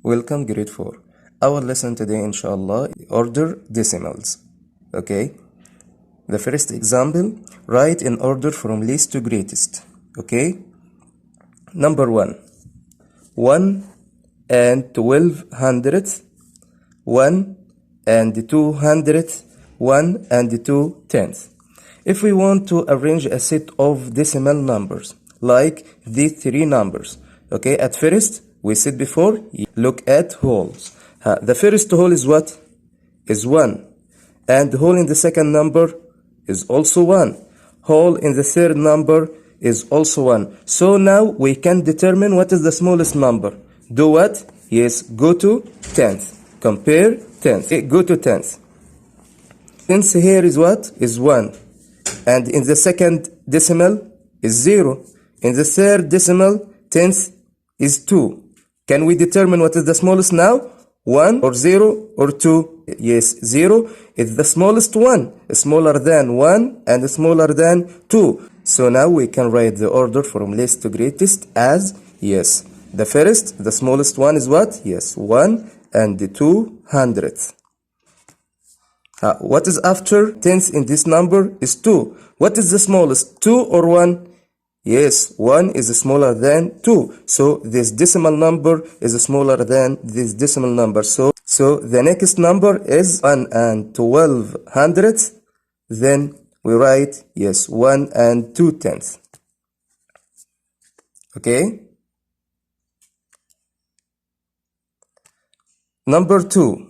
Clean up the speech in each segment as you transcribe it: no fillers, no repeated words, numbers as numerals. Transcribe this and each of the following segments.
Welcome grade 4. Our lesson today inshallah order decimals. Okay. The first example, write in order from least to greatest. Okay. Number 1. 1 and 12 hundredths, 1 and 2 hundredths, 1 and 2 tenths. If we want to arrange a set of decimal numbers like these three numbers, okay, at first we said before, look at wholes. The first whole is what? Is 1. And the whole in the second number is also 1. Whole in the third number is also 1. So now we can determine what is the smallest number. Do what? Yes, go to tenth. Compare tenth. Go to tenth. Tenth here is what? Is 1. And in the second decimal is 0. In the third decimal, tenth is 2. Can we determine what is the smallest now? 1 or 0 or 2? Yes, 0 is the smallest one. Smaller than 1 and smaller than 2. So now we can write the order from least to greatest as, yes, the first, the smallest one is what? Yes, 1 and 2 hundredths. What is after tenth in this number is 2. What is the smallest, 2 or 1? Yes, 1 is smaller than 2. So this decimal number is smaller than this decimal number. So the next number is 1 and 12 hundredths. Then we write, yes, 1 and 2 tenths. Okay. Number 2.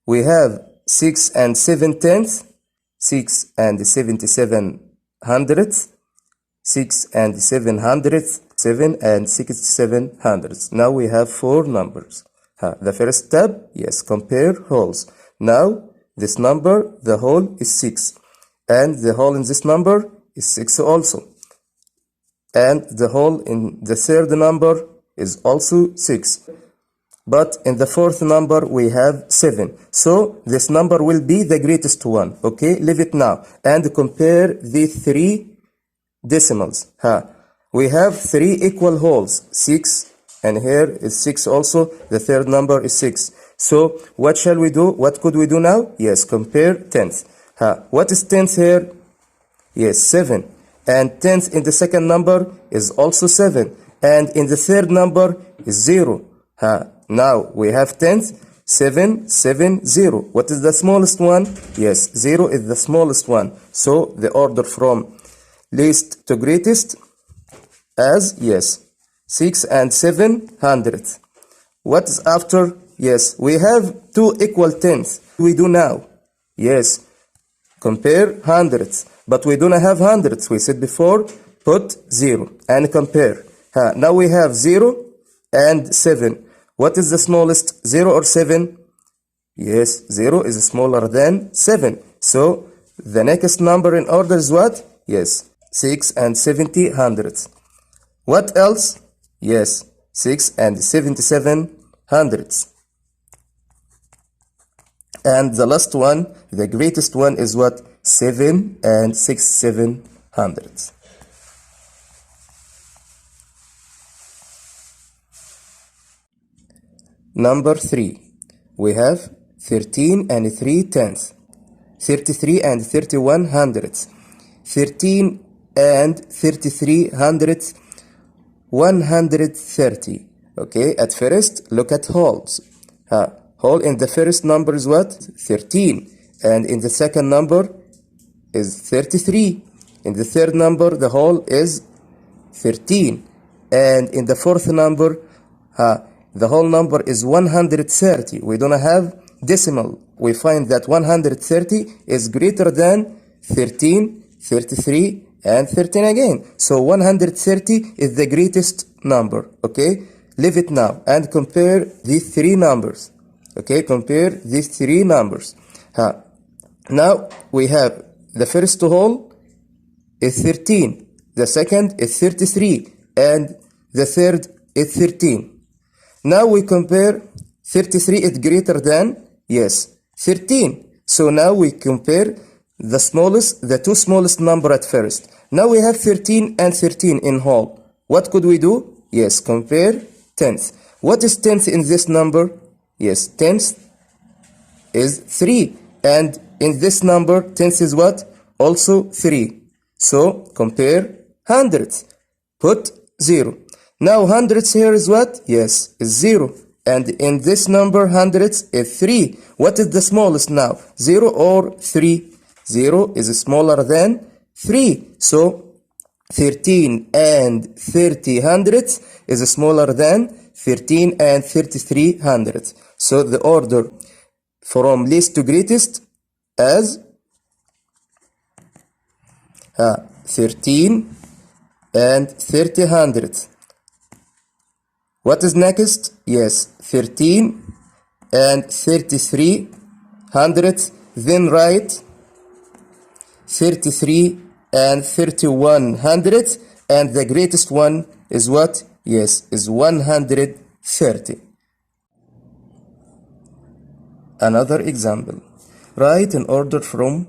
We have 6 and 7 tenths, 6 and 77 hundredths, 6 and 7 hundredths, 7 and 67 hundredths. Now we have 4 numbers. The first step, yes, compare wholes. Now this number, the whole is 6. And the whole in this number is 6 also. And the whole in the third number is also 6. But in the fourth number we have 7. So this number will be the greatest one. Okay, leave it now. And compare the 3 decimals. We have 3 equal wholes, 6, and here is 6 also. The third number is 6. So what shall we do? What could we do now? Yes, compare tenths. What is tenth here? Yes, 7. And tenth in the second number is also 7. And in the third number is 0. Now we have tenth, 7, 7, 0. What is the smallest one? Yes, 0 is the smallest one. So the order from least to greatest as, yes, 6 and 7 hundredths. What is after? Yes, we have 2 equal tenths. We do now. Yes, compare hundredths. But we do not have hundredths. We said before, put 0 and compare. Now we have 0 and 7. What is the smallest, 0 or 7? Yes, 0 is smaller than 7. So the next number in order is what? Yes, 6 and 70 hundredths. What else? Yes, 6 and 77 hundredths. And the last one, the greatest one is what? 7 and 67 hundredths. Number 3. We have 13 and 3 tenths, 33 and 31 hundredths, 13 and 33 hundredths, 130. Okay, at first, look at wholes. Whole in the first number is what? 13. And in the second number is 33. In the third number, the whole is 13. And in the fourth number, the whole number is 130. We don't have decimal. We find that 130 is greater than 13, 33, and 13 again. So 130 is the greatest number. Okay, leave it now and compare these 3 numbers. Okay, compare these 3 numbers. Now we have the first whole is 13, the second is 33, and the third is 13. Now we compare 33 is greater than, yes, 13. So now we compare the smallest, the 2 smallest number at first. Now we have 13 and 13 in whole. What could we do? Yes, compare tenths. What is tenth in this number? Yes, tenth is 3. And in this number, tenth is what? Also 3. So compare hundredths. Put 0. Now hundredths here is what? Yes, is 0. And in this number, hundredths is 3. What is the smallest now? 0 or 3? 0 is smaller than 3. So 13 and 30 hundredths is smaller than 13 and 33 hundredths. So the order from least to greatest as 13 and 30 hundredths. What is next? Yes, 13 and 33 hundredths. Then write 33 and 31 hundredths. And the greatest one is what? Yes, is 130. Another example. Write in order from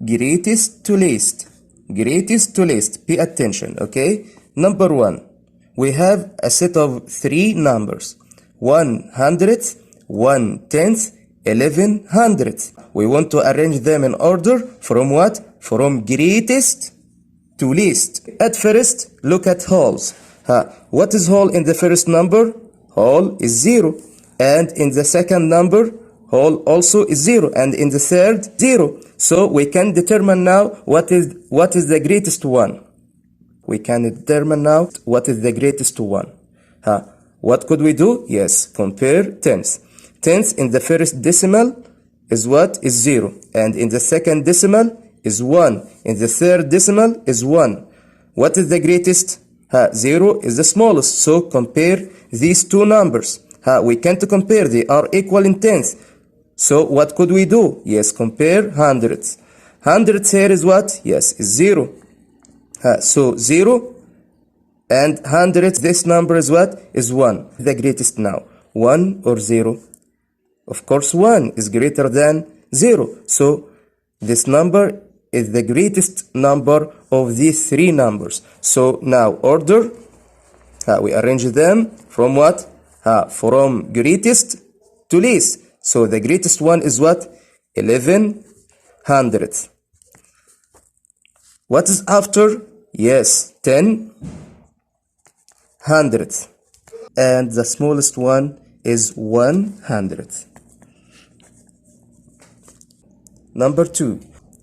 greatest to least. Greatest to least. Pay attention, okay? Number 1. We have a set of 3 numbers. 1 hundredth, 1 tenth, 11 hundredths. We want to arrange them in order from what? From greatest to least. At first, look at wholes. What is whole in the first number? Whole is 0. And in the second number, whole also is 0. And in the third, 0. So we can determine now what is the greatest one. We can determine now what is the greatest one. What could we do? Yes, compare tenths. Tenths in the first decimal is what? Is 0. And in the second decimal is 1. In the third decimal is 1. What is the greatest? 0 is the smallest. So compare these two numbers. We can't compare. They are equal in tenths. So what could we do? Yes, compare hundredths. Hundredths here is what? Yes, is 0. So 0 and hundredths, this number is what? Is 1. The greatest now. 1 or 0? Of course 1 is greater than 0. So this number is the greatest number of these 3 numbers. So now order, we arrange them from what? From greatest to least. So the greatest one is what? 11 hundredths. What is after? Yes, 10 hundredths. And the smallest one is 1 hundredth. Number 2.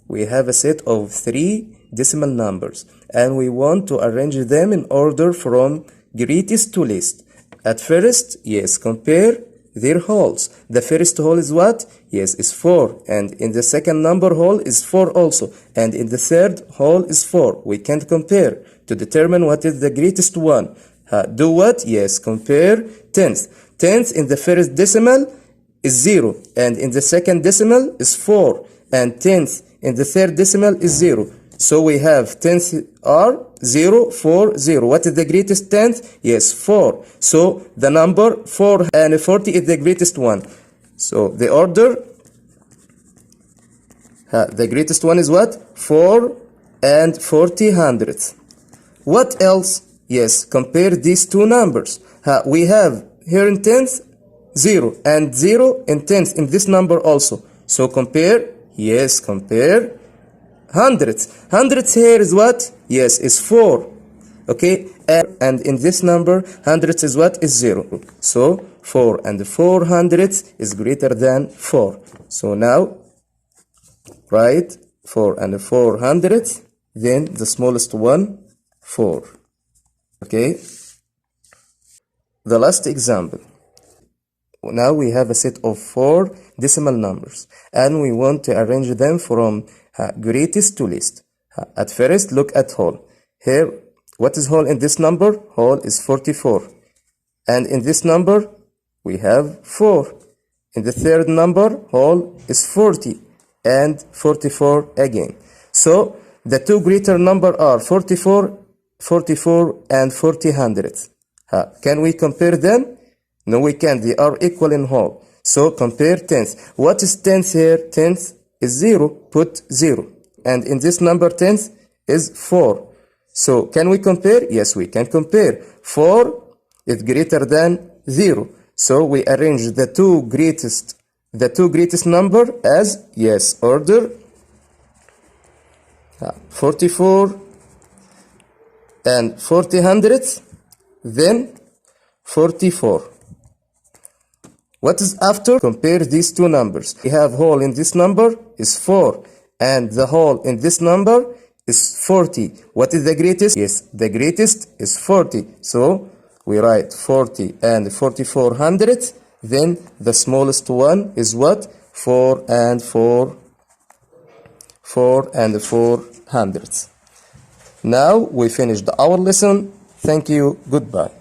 We have a set of 3 decimal numbers and we want to arrange them in order from greatest to least. At first, yes, compare their wholes. The first whole is what? Yes, is 4. And in the second number whole is 4 also. And in the third whole is 4. We can't compare to determine what is the greatest one. Do what? Yes, compare tenths. Tenths in the first decimal is 0. And in the second decimal is 4. And tenth in the third decimal is 0. So we have tenths are 0, 4, 0. What is the greatest tenth? Yes, 4. So the number 4 and 40 is the greatest one. So the order, the greatest one is what? 4 and 40 hundredths. What else? Yes, compare these two numbers. We have here in tenth 0 and 0 in tenth in this number also. So compare, yes, compare hundredths. Hundredths here is what? Yes, is 4. Okay, and in this number, hundredths is what? Is 0. So 4 and 4 hundredths is greater than 4. So now write 4 and 4 hundredths, then the smallest one, 4. Okay. The last example. Now we have a set of 4 decimal numbers and we want to arrange them from greatest to least. At first, look at whole. Here, what is whole in this number? Whole is 44. And in this number, we have 4. In the third number, whole is 40. And 44 again. So, the two greater number are 44 and 40 hundredths. Can we compare them? No, we can't. They are equal in whole. So, compare tenths. What is tenth here? Tenth is 0. Put 0. And in this number, tenth is 4. So, can we compare? Yes, we can compare. 4 is greater than 0. So we arrange the two greatest number as, yes, order 44 and 40 hundredths, then 44. What is after? Compare these two numbers. We have whole in this number is 4 and the whole in this number is 40. What is the greatest? Yes, the greatest is 40. So we write 40 and 44 hundredths. Then the smallest one is what? 4 and 4 hundredths. Now we finished our lesson. Thank you. Goodbye.